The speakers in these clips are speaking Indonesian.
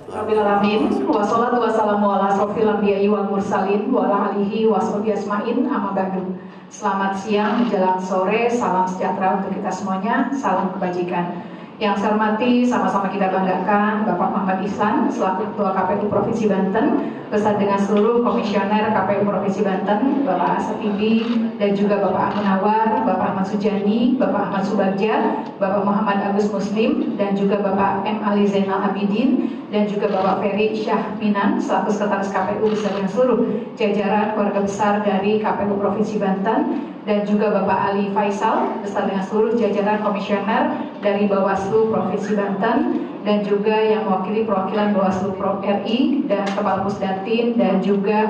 Rabbil alamin, wassalatu wassalamu ala asrofil anbiya'i wal mursalin wa ala alihi washabihi asma'in, amma ba'du. Selamat siang menjelang sore, salam sejahtera untuk kita semuanya, salam kebajikan. Yang saya hormati, sama-sama kita banggakan Bapak Muhammad Ihsan selaku Ketua KPU Provinsi Banten beserta dengan seluruh komisioner KPU Provinsi Banten, Bapak Asatibi dan juga Bapak Munawar, Bapak Ahmad Sujani, Bapak Ahmad Subagja, Bapak Muhammad Agus Muslim dan juga Bapak M. Ali Zainal Abidin dan juga Bapak Ferry Syahminan selaku Sekretaris KPU beserta dengan seluruh jajaran keluarga besar dari KPU Provinsi Banten dan juga Bapak Ali Faisal beserta dengan seluruh jajaran komisioner dari Bawaslu Provinsi Banten dan juga yang mewakili perwakilan Bawaslu RI dan Kepala Pusdatin dan juga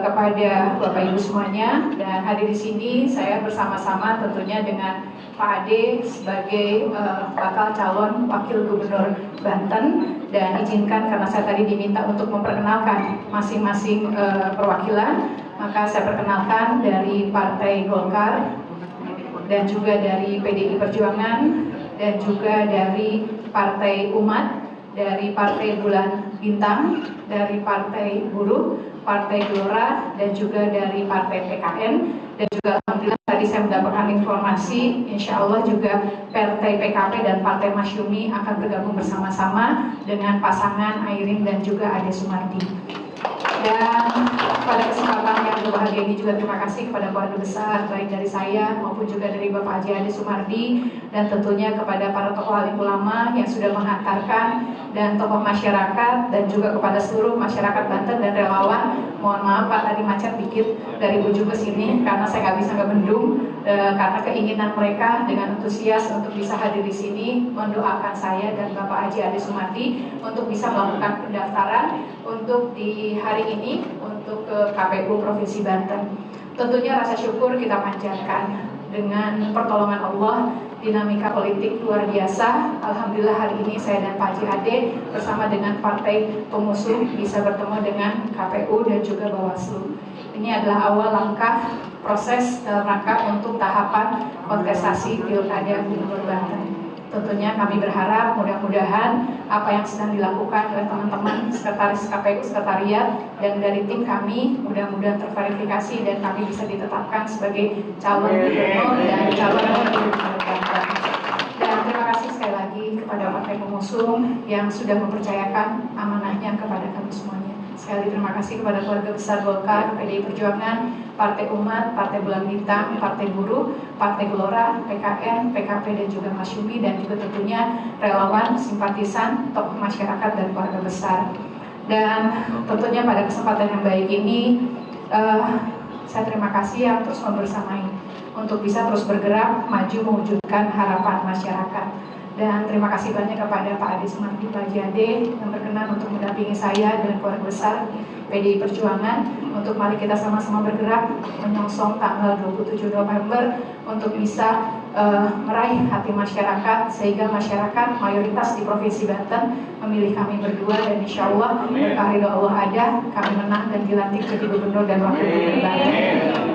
kepada Bapak Ibu semuanya. Dan hadir di sini saya bersama-sama tentunya dengan Pak Ade sebagai bakal calon Wakil Gubernur Banten, dan izinkan karena saya tadi diminta untuk memperkenalkan masing-masing perwakilan, maka saya perkenalkan dari Partai Golkar dan juga dari PDI Perjuangan dan juga dari Partai Umat, dari Partai Bulan Bintang, dari Partai Buruh, Partai Gelora dan juga dari Partai PKN. Dan juga alhamdulillah tadi saya mendapatkan informasi insya Allah juga Partai PKP dan Partai Masyumi akan bergabung bersama-sama dengan pasangan Airin dan juga Ade Sumardi. Dan pada kesempatan yang berbahagia ini juga terima kasih kepada keluarga besar baik dari saya maupun juga dari Bapak Haji Ade Sumardi dan tentunya kepada para tokoh alim ulama yang sudah menghantarkan dan tokoh masyarakat dan juga kepada seluruh masyarakat Banten dan relawan. Mohon maaf Pak tadi macet dikit dari ujung ke sini karena saya nggak bisa ngebendung karena keinginan mereka dengan antusias untuk bisa hadir di sini mendoakan saya dan Bapak Haji Ade Sumardi untuk bisa melakukan pendaftaran untuk di hari ini untuk ke KPU Provinsi Banten. Tentunya rasa syukur kita panjatkan dengan pertolongan Allah, dinamika politik luar biasa. Alhamdulillah hari ini saya dan Pak Haji Ade bersama dengan partai pengusung bisa bertemu dengan KPU dan juga Bawaslu. Ini adalah awal langkah proses dalam rangka untuk tahapan kontestasi Pilkada Gubernur Banten. Tentunya kami berharap mudah-mudahan apa yang sedang dilakukan oleh teman-teman sekretaris KPU sekretariat dan dari tim kami mudah-mudahan terverifikasi dan kami bisa ditetapkan sebagai calon gubernur dan calon wakil gubernur Banten. Dan terima kasih sekali lagi kepada partai pengusung yang sudah mempercayakan amanahnya kepada kami semuanya. Sekali terima kasih kepada keluarga besar Golkar, PDI Perjuangan, Partai Umat, Partai Bulan Bintang, Partai Buruh, Partai Gelora, PKN, PKP dan juga Masyumi dan juga tentunya relawan, simpatisan, tokoh masyarakat dan keluarga besar. Dan tentunya pada kesempatan yang baik ini saya terima kasih yang terus membersamai untuk bisa terus bergerak maju mewujudkan harapan masyarakat. Dan terima kasih banyak kepada Pak Ade Sumardi, Pak Haji Ade yang berkenan untuk mendampingi saya dan keluarga besar PDI Perjuangan untuk mari kita sama-sama bergerak menyongsong tanggal 27 November untuk bisa meraih hati masyarakat sehingga masyarakat mayoritas di Provinsi Banten memilih kami berdua dan insya Allah berkah ridho Allah ada kami menang dan dilantik jadi gubernur dan wakil gubernur Banten.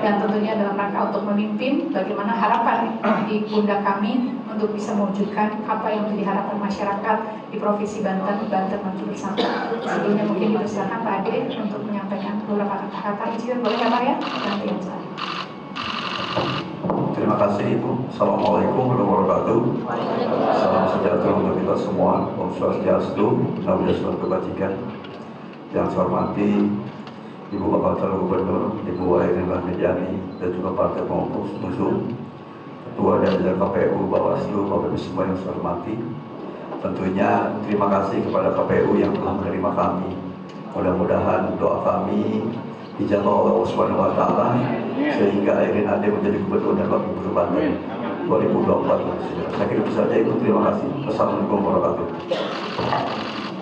Dan tentunya dalam rangka untuk memimpin bagaimana harapan di pundak kami untuk bisa mewujudkan apa yang menjadi harapan masyarakat di Provinsi Banten maju bersama. Sebelumnya mungkin dipersilakan Pak Ade untuk menyampaikan beberapa kata-kata. Izin boleh ya Pak ya? Nanti yang saya. Terima kasih Ibu. Assalamualaikum warahmatullahi wabarakatuh. Salam sejahtera untuk kita semua. Om Swastiastu, Namo Buddhaya kebajikan. Yang saya hormati Ibu Bapak Calon Gubernur, Ibu Airin Mahmudjani dan juga Partai Pengusung, Ketua dan Jajaran KPU, Bawaslu, Bapak Ibu semua yang saya hormati. Tentunya terima kasih kepada KPU yang telah menerima kami. Mudah-mudahan doa kami dijabah oleh Allah Subhanahu wa Ta'ala sehingga Airin Ade menjadi gubernur dan wakil gubernur Banten 2024. Saya kira itu saja Ibu. Terima kasih. Wassalamualaikum warahmatullahi wabarakatuh.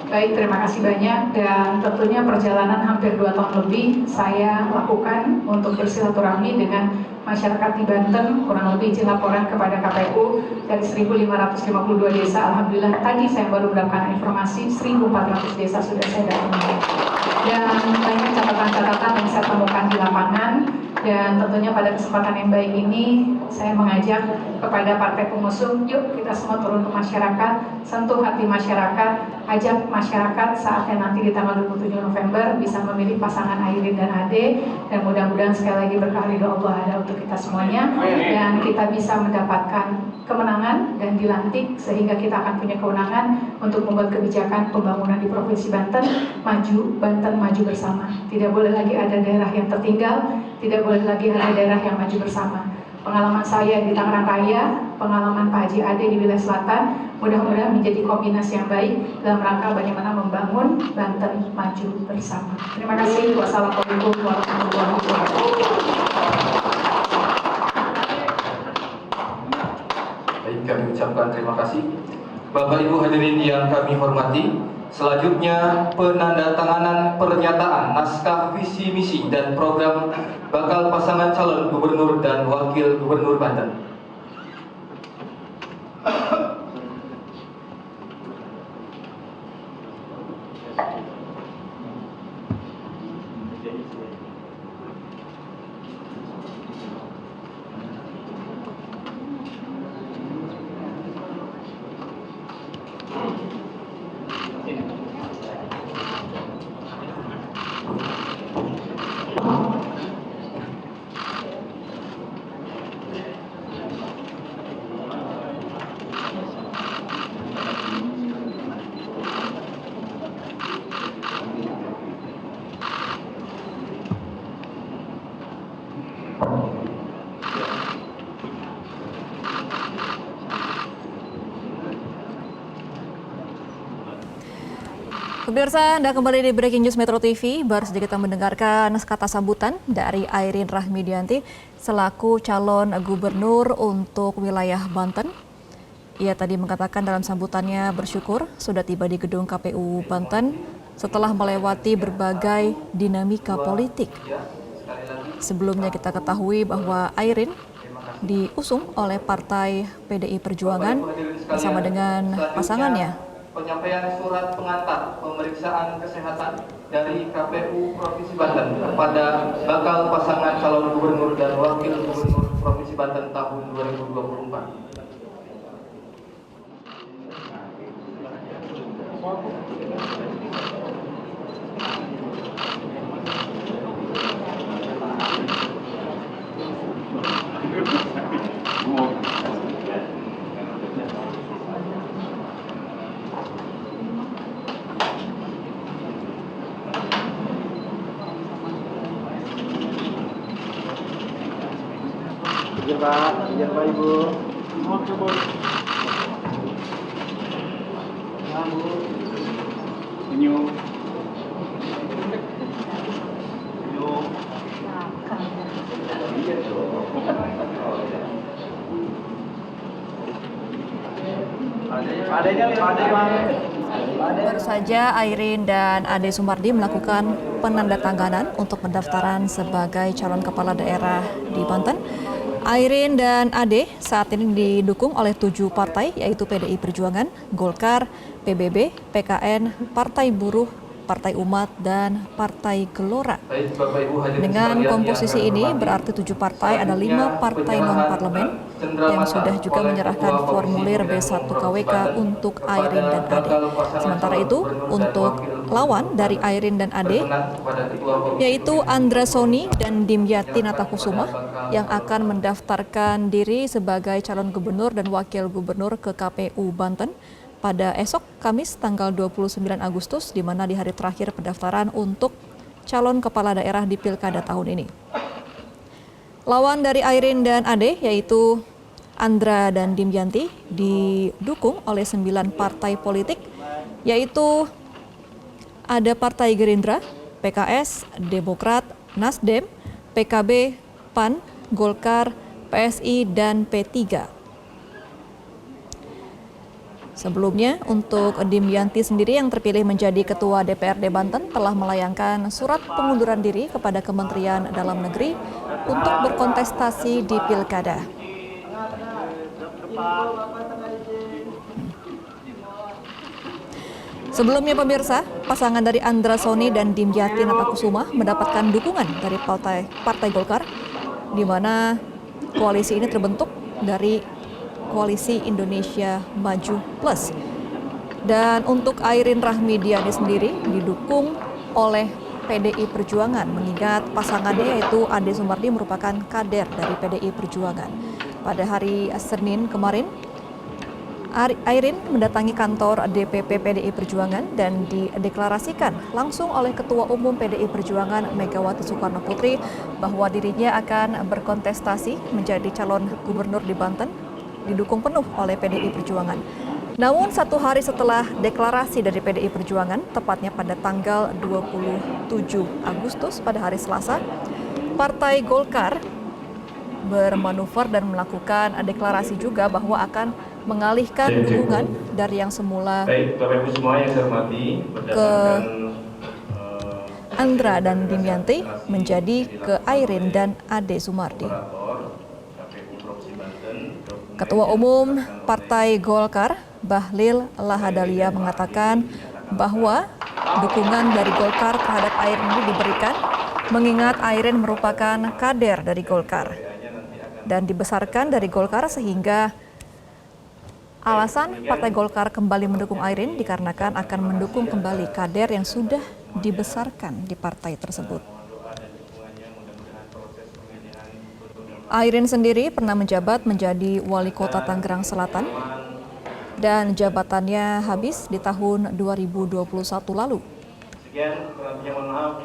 Baik, terima kasih banyak dan tentunya perjalanan hampir 2 tahun lebih saya lakukan untuk bersilaturahmi dengan masyarakat di Banten, kurang lebih izin laporan kepada KPU dari 1.552 desa. Alhamdulillah tadi saya baru mendapatkan informasi 1.400 desa sudah saya datangi. Dan banyak catatan-catatan yang saya temukan di lapangan Dan tentunya pada kesempatan yang baik ini saya mengajak kepada partai pengusung, yuk kita semua turun ke masyarakat, sentuh hati masyarakat, ajak masyarakat saatnya nanti di tanggal 27 November bisa memilih pasangan Airin dan Ade, dan mudah-mudahan sekali lagi berkah ridho Allah ada untuk kita semuanya, dan kita bisa mendapatkan kemenangan dan dilantik sehingga kita akan punya kewenangan untuk membuat kebijakan pembangunan di Provinsi Banten maju bersama. Tidak boleh lagi ada daerah yang tertinggal, tidak boleh lagi ada daerah yang maju bersama. Pengalaman saya di Tangerang Raya, pengalaman Pak Haji Ade di wilayah selatan, mudah-mudahan menjadi kombinasi yang baik dalam rangka bagaimana membangun Banten maju bersama. Terima kasih. Wassalamualaikum warahmatullahi wabarakatuh. Baik, kami ucapkan terima kasih. Bapak Ibu hadirin yang kami hormati, selanjutnya penandatanganan pernyataan naskah visi misi dan program bakal pasangan calon gubernur dan wakil gubernur Banten. Pemirsa, Anda kembali di Breaking News Metro TV. Baru saja kita mendengarkan kata sambutan dari Airin Rahmidianti selaku calon gubernur untuk wilayah Banten. Ia tadi mengatakan dalam sambutannya bersyukur sudah tiba di gedung KPU Banten setelah melewati berbagai dinamika politik. Sebelumnya kita ketahui bahwa Airin diusung oleh Partai PDI Perjuangan bersama dengan pasangannya. Penyampaian surat pengantar pemeriksaan kesehatan dari KPU Provinsi Banten kepada bakal pasangan calon gubernur dan wakil gubernur Provinsi Banten tahun 2024. Izin Pak Ibu. Oke, Bu. Senyum. Baru saja Airin dan Ade Sumardi melakukan penandatanganan untuk pendaftaran sebagai calon kepala daerah di Banten. Airin dan Ade saat ini didukung oleh 7 partai, yaitu PDI Perjuangan, Golkar, PBB, PKN, Partai Buruh, Partai Umat, dan Partai Gelora. Dengan komposisi ini berarti 7 partai, ada 5 partai non-parlemen yang sudah juga menyerahkan formulir B1 KWK untuk Airin dan Ade. Sementara itu, untuk lawan dari Airin dan Ade, yaitu Andra Soni dan Dimyati Natakusuma, yang akan mendaftarkan diri sebagai calon gubernur dan wakil gubernur ke KPU Banten pada esok Kamis tanggal 29 Agustus, di mana di hari terakhir pendaftaran untuk calon kepala daerah di Pilkada tahun ini. Lawan dari Airin dan Ade, yaitu Andra dan Dimyanti, didukung oleh 9 partai politik, yaitu ada Partai Gerindra, PKS, Demokrat, Nasdem, PKB, PAN, Golkar, PSI, dan P3. Sebelumnya, untuk Dimyanti sendiri yang terpilih menjadi Ketua DPRD Banten telah melayangkan surat pengunduran diri kepada Kementerian Dalam Negeri untuk berkontestasi di Pilkada. Sebelumnya pemirsa, pasangan dari Andra Soni dan Dimyati Natakusuma mendapatkan dukungan dari Partai Golkar di mana koalisi ini terbentuk dari Koalisi Indonesia Maju Plus. Dan untuk Airin Rahmidiani sendiri didukung oleh PDI Perjuangan, mengingat pasangannya yaitu Ade Sumardi merupakan kader dari PDI Perjuangan. Pada hari Senin kemarin, Airin mendatangi kantor DPP PDI Perjuangan dan dideklarasikan langsung oleh Ketua Umum PDI Perjuangan Megawati Soekarno Putri bahwa dirinya akan berkontestasi menjadi calon gubernur di Banten, didukung penuh oleh PDI Perjuangan. Namun satu hari setelah deklarasi dari PDI Perjuangan, tepatnya pada tanggal 27 Agustus pada hari Selasa, Partai Golkar bermanuver dan melakukan deklarasi juga bahwa akan mengalihkan dukungan dari yang semula ke Andra dan Dimyanti menjadi ke Airin dan Ade Sumardi. Ketua Umum Partai Golkar, Bahlil Lahadalia, mengatakan bahwa dukungan dari Golkar terhadap Airin ini diberikan mengingat Airin merupakan kader dari Golkar dan dibesarkan dari Golkar, sehingga alasan Partai Golkar kembali mendukung Airin dikarenakan akan mendukung kembali kader yang sudah dibesarkan di partai tersebut. Airin sendiri pernah menjabat menjadi wali kota Tangerang Selatan dan jabatannya habis di tahun 2021 lalu. Sekian, mohon maaf.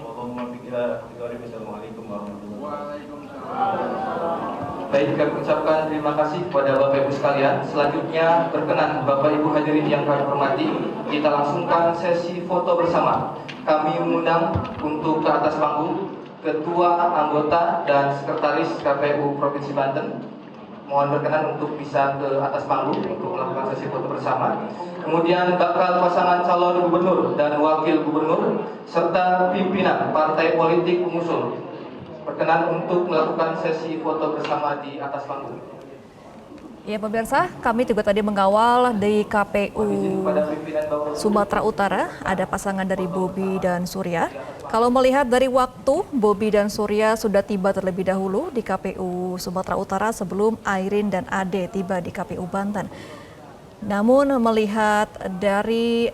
Wassalamualaikum warahmatullahi wabarakatuh. Baik, kami ucapkan terima kasih kepada Bapak Ibu sekalian. Selanjutnya berkenan Bapak Ibu hadirin yang kami hormati, kita langsungkan sesi foto bersama. Kami mengundang untuk ke atas panggung Ketua, Anggota, dan Sekretaris KPU Provinsi Banten. Mohon berkenan untuk bisa ke atas panggung untuk melakukan sesi foto bersama. Kemudian bakal pasangan calon gubernur dan wakil gubernur serta pimpinan partai politik pengusul berkenan untuk melakukan sesi foto bersama di atas panggung. Ya pemirsa, kami juga tadi mengawal di KPU Sumatera Utara ada pasangan dari Bobi dan Surya. Kalau melihat dari waktu, Bobi dan Surya sudah tiba terlebih dahulu di KPU Sumatera Utara sebelum Airin dan Ade tiba di KPU Banten. Namun melihat dari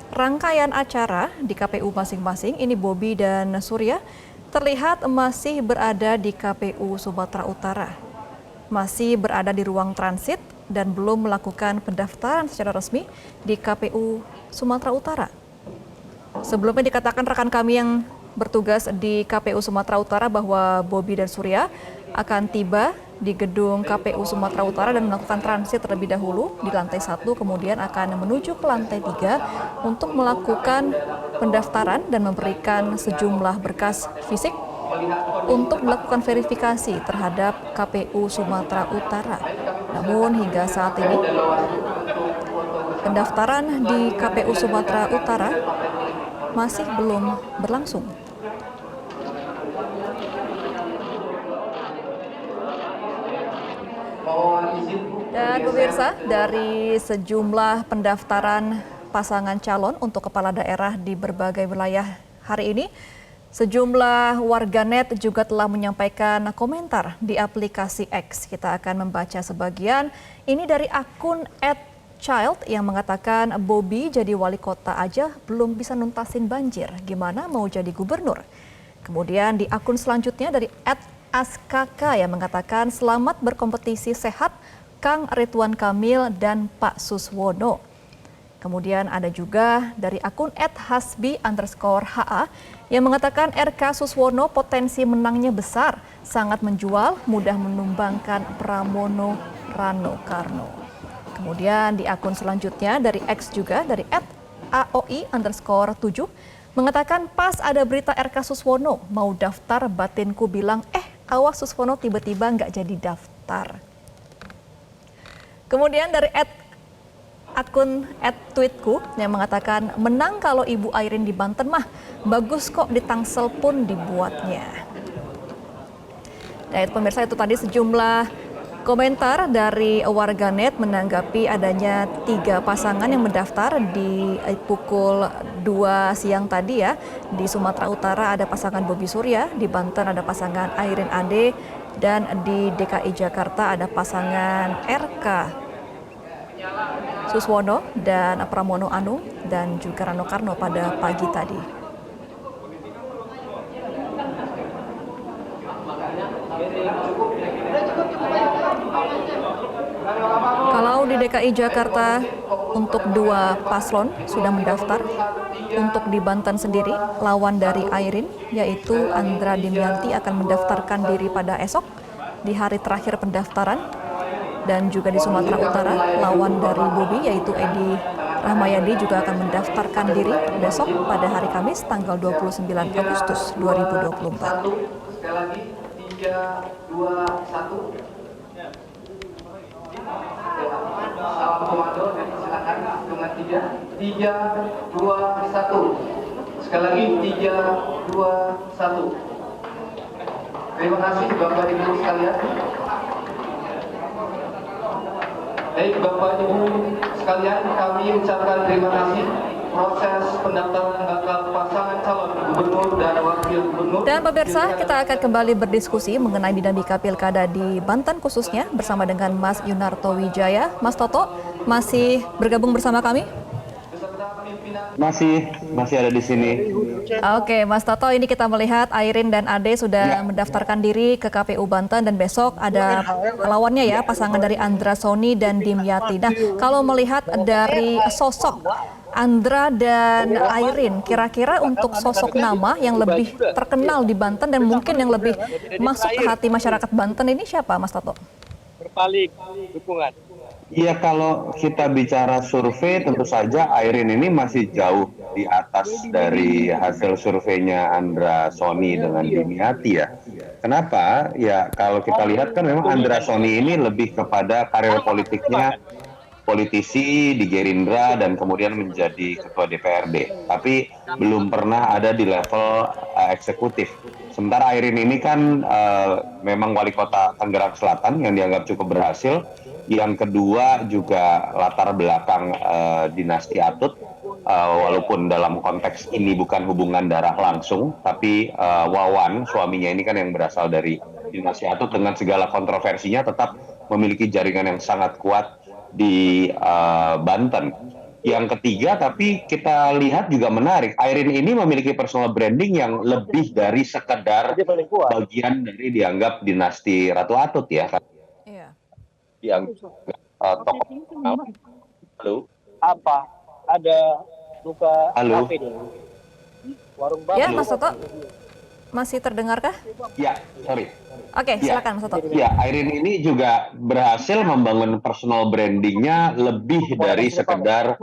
rangkaian acara di KPU masing-masing, ini Bobi dan Surya terlihat masih berada di KPU Sumatera Utara. Masih berada di ruang transit dan belum melakukan pendaftaran secara resmi di KPU Sumatera Utara. Sebelumnya dikatakan rekan kami yang bertugas di KPU Sumatera Utara bahwa Bobi dan Surya akan tiba di gedung KPU Sumatera Utara dan melakukan transit terlebih dahulu di lantai 1, kemudian akan menuju ke lantai 3 untuk melakukan pendaftaran dan memberikan sejumlah berkas fisik untuk melakukan verifikasi terhadap KPU Sumatera Utara. Namun hingga saat ini pendaftaran di KPU Sumatera Utara masih belum berlangsung. Dan pemirsa, dari sejumlah pendaftaran pasangan calon untuk kepala daerah di berbagai wilayah hari ini, sejumlah warganet juga telah menyampaikan komentar di aplikasi X. Kita akan membaca sebagian. Ini dari akun @child yang mengatakan Bobi jadi wali kota aja belum bisa nuntasin banjir. Gimana mau jadi gubernur? Kemudian di akun selanjutnya dari @askk yang mengatakan selamat berkompetisi sehat Kang Ridwan Kamil dan Pak Suswono. Kemudian ada juga dari akun @hasbi_ha yang mengatakan RK Suswono potensi menangnya besar, sangat menjual, mudah menumbangkan Pramono Rano Karno. Kemudian di akun selanjutnya dari X juga dari @aoi_7 mengatakan pas ada berita RK Suswono mau daftar batinku bilang awas Suswono tiba-tiba nggak jadi daftar. Kemudian dari akun @tweetku yang mengatakan menang kalau Ibu Airin di Banten mah bagus kok di Tangsel pun dibuatnya. Dan pemirsa itu tadi sejumlah Komentar dari warganet menanggapi adanya 3 pasangan yang mendaftar di pukul 2 siang tadi ya. Di Sumatera Utara ada pasangan Bobi Surya, di Banten ada pasangan Airin Ade, dan di DKI Jakarta ada pasangan RK Suswono dan Pramono Anung dan juga Rano Karno pada pagi tadi. Kalau di DKI Jakarta untuk 2 paslon sudah mendaftar, untuk di Banten sendiri lawan dari Airin yaitu Andra Dimyanti akan mendaftarkan diri pada esok di hari terakhir pendaftaran, dan juga di Sumatera Utara lawan dari Bobi yaitu Edi Rahmayadi juga akan mendaftarkan diri besok pada hari Kamis tanggal 29 Agustus 2024. Sekali lagi 3, 2, 1. Salam komando, silakan dengan 3, 2, 1. Sekali lagi 3, 2, 1. Terima kasih Bapak Ibu sekalian. Baik Bapak Ibu sekalian, kami ucapkan terima kasih. Proses pendaftaran bakal pasangan calon gubernur dan wakil gubernur. Dan pemirsa, kita akan kembali berdiskusi mengenai dinamika pilkada di Banten khususnya bersama dengan Mas Yunarto Wijaya. Mas Toto masih bergabung bersama kami? Masih ada di sini. Oke, Mas Toto, ini kita melihat Airin dan Ade sudah mendaftarkan diri ke KPU Banten dan besok ada lawannya ya, pasangan dari Andra Soni dan Dimyati. Nah, kalau melihat dari sosok Andra dan Airin, kira-kira untuk sosok nama yang lebih terkenal di Banten dan mungkin yang lebih masuk ke hati masyarakat Banten ini siapa, Mas Toto? Berbalik dukungan. Iya, kalau kita bicara survei tentu saja Airin ini masih jauh di atas dari hasil surveinya Andra Soni dengan Dimyati ya. Kenapa? Ya kalau kita lihat kan memang Andra Soni ini lebih kepada karir politiknya politisi di Gerindra dan kemudian menjadi ketua DPRD, tapi belum pernah ada di level eksekutif. Sementara Airin ini kan memang wali kota Tangerang Selatan yang dianggap cukup berhasil. Yang kedua juga latar belakang dinasti Atut, walaupun dalam konteks ini bukan hubungan darah langsung, tapi Wawan suaminya ini kan yang berasal dari dinasti Atut dengan segala kontroversinya tetap memiliki jaringan yang sangat kuat di Banten. Yang ketiga, tapi kita lihat juga menarik, Airin ini memiliki personal branding yang lebih dari sekedar bagian dari dianggap dinasti Ratu Atut ya. Iya. Yang tokoh. Halo. Apa? Ada luka Halo. kafe dulu. Warung babi. Ya, Mas Toto, masih terdengarkah? Ya, sorry. Oke, silakan Mas Toto. Ya, Airin ini juga berhasil membangun personal brandingnya lebih dari sekedar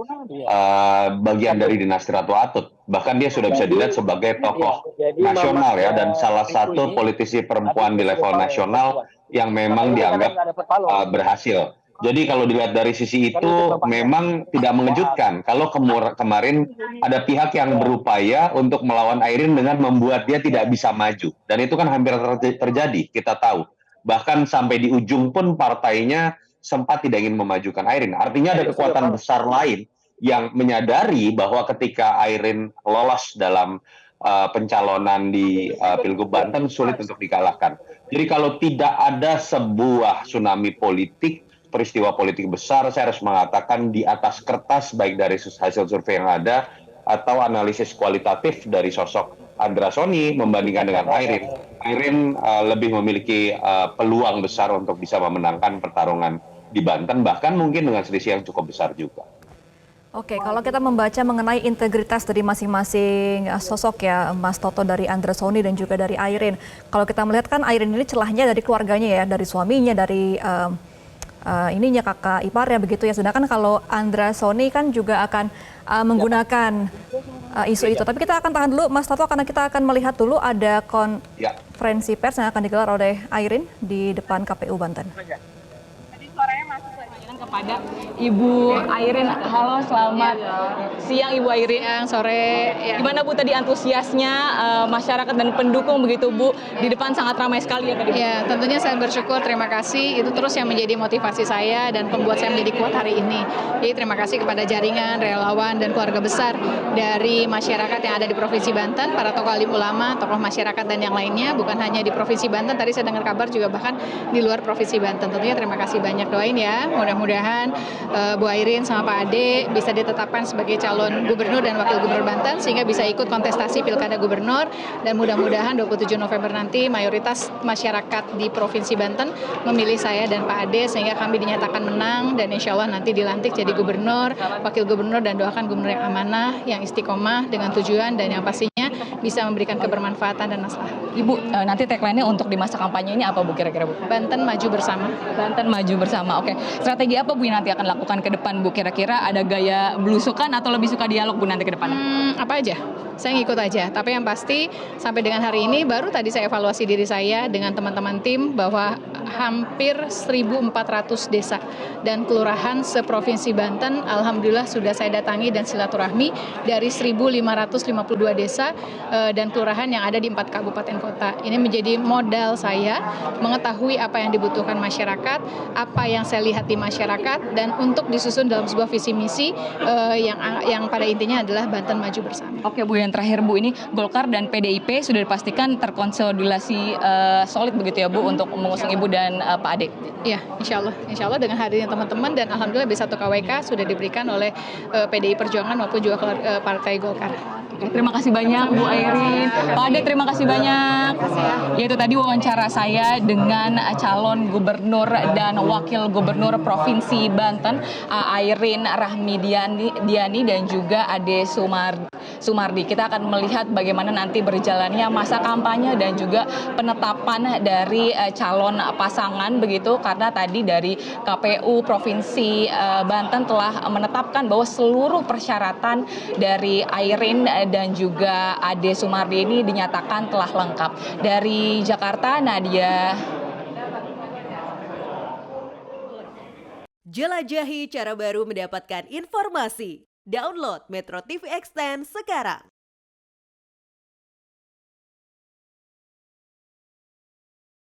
bagian dari dinasti Ratu Atut. Bahkan dia sudah bisa dilihat sebagai tokoh nasional ya, dan salah satu politisi perempuan di level nasional yang memang dianggap berhasil. Jadi kalau dilihat dari sisi itu memang tidak mengejutkan kalau kemarin ada pihak yang berupaya untuk melawan Airin dengan membuat dia tidak bisa maju. Dan itu kan hampir terjadi, kita tahu. Bahkan sampai di ujung pun partainya sempat tidak ingin memajukan Airin. Artinya ada kekuatan besar lain yang menyadari bahwa ketika Airin lolos dalam pencalonan di Pilgub Banten sulit untuk dikalahkan. Jadi kalau tidak ada sebuah tsunami politik, peristiwa politik besar, saya harus mengatakan di atas kertas baik dari hasil survei yang ada atau analisis kualitatif dari sosok Andra Soni membandingkan dengan Airin. Airin lebih memiliki peluang besar untuk bisa memenangkan pertarungan di Banten, bahkan mungkin dengan selisih yang cukup besar juga. Oke, kalau kita membaca mengenai integritas dari masing-masing sosok ya, Mas Toto, dari Andra Soni dan juga dari Airin. Kalau kita melihat kan Airin ini celahnya dari keluarganya ya, dari suaminya, dari ininya kakak iparnya begitu ya. Sedangkan kalau Andra Soni kan juga akan menggunakan isu itu. Tapi kita akan tahan dulu Mas Toto karena kita akan melihat dulu ada konferensi pers yang akan digelar oleh Airin di depan KPU Banten. Tadi suaranya masuk kepada Ibu Airin. Halo, selamat siang Ibu Airin. Siang, sore. Ya. Gimana Bu tadi antusiasnya masyarakat dan pendukung begitu Bu? Di depan sangat ramai sekali ya tadi. Ya, tentunya saya bersyukur, terima kasih. Itu terus yang menjadi motivasi saya dan pembuat saya menjadi kuat hari ini. Jadi terima kasih kepada jaringan, relawan, dan keluarga besar dari masyarakat yang ada di Provinsi Banten, para tokoh alim ulama, tokoh masyarakat, dan yang lainnya. Bukan hanya di Provinsi Banten, tadi saya dengar kabar juga bahkan di luar Provinsi Banten. Tentunya terima kasih banyak, doain ya. Mudah-mudahan Bu Airin sama Pak Ade bisa ditetapkan sebagai calon gubernur dan wakil gubernur Banten sehingga bisa ikut kontestasi pilkada gubernur, dan mudah-mudahan 27 November nanti mayoritas masyarakat di Provinsi Banten memilih saya dan Pak Ade sehingga kami dinyatakan menang dan insya Allah nanti dilantik jadi gubernur, wakil gubernur, dan doakan gubernur yang amanah, yang istiqomah dengan tujuan dan yang pastinya bisa memberikan kebermanfaatan dan maslahat. Ibu, nanti tagline-nya untuk di masa kampanye ini apa Bu kira-kira Bu? Banten maju bersama. Banten maju bersama. Oke. Strategi apa Bu yang nanti akan lakukan ke depan Bu? Kira-kira ada gaya belusukan atau lebih suka dialog Bu nanti ke depan? Apa aja, saya ngikut aja. Tapi yang pasti sampai dengan hari ini baru tadi saya evaluasi diri saya dengan teman-teman tim bahwa hampir 1.400 desa dan kelurahan seprovinsi Banten alhamdulillah sudah saya datangi dan silaturahmi dari 1.552 desa dan kelurahan yang ada di 4 kabupaten kota. Ini menjadi modal saya mengetahui apa yang dibutuhkan masyarakat, apa yang saya lihat di masyarakat, dan untuk disusun dalam sebuah visi misi yang pada intinya adalah Banten maju bersama. Oke Bu, yang terakhir Bu, ini Golkar dan PDIP sudah dipastikan terkonsolidasi solid begitu ya Bu untuk mengusung Ibu dan Pak Ade? Ya, insya Allah dengan hadirnya teman-teman dan alhamdulillah B1 KWK sudah diberikan oleh PDI Perjuangan maupun juga Partai Golkar. Terima kasih banyak Bu Airin. Pak Ade, terima kasih banyak. Yaitu tadi wawancara saya dengan calon gubernur dan wakil gubernur Provinsi Banten, Airin Rahmidiani dan juga Ade Sumardi. Kita akan melihat bagaimana nanti berjalannya masa kampanye dan juga penetapan dari calon pasangan begitu, karena tadi dari KPU Provinsi Banten telah menetapkan bahwa seluruh persyaratan dari Airin dan juga Ade Sumardi ini dinyatakan telah lengkap. Dari Jakarta, Nadia. Jelajahi cara baru mendapatkan informasi. Download Metro TV Extend sekarang.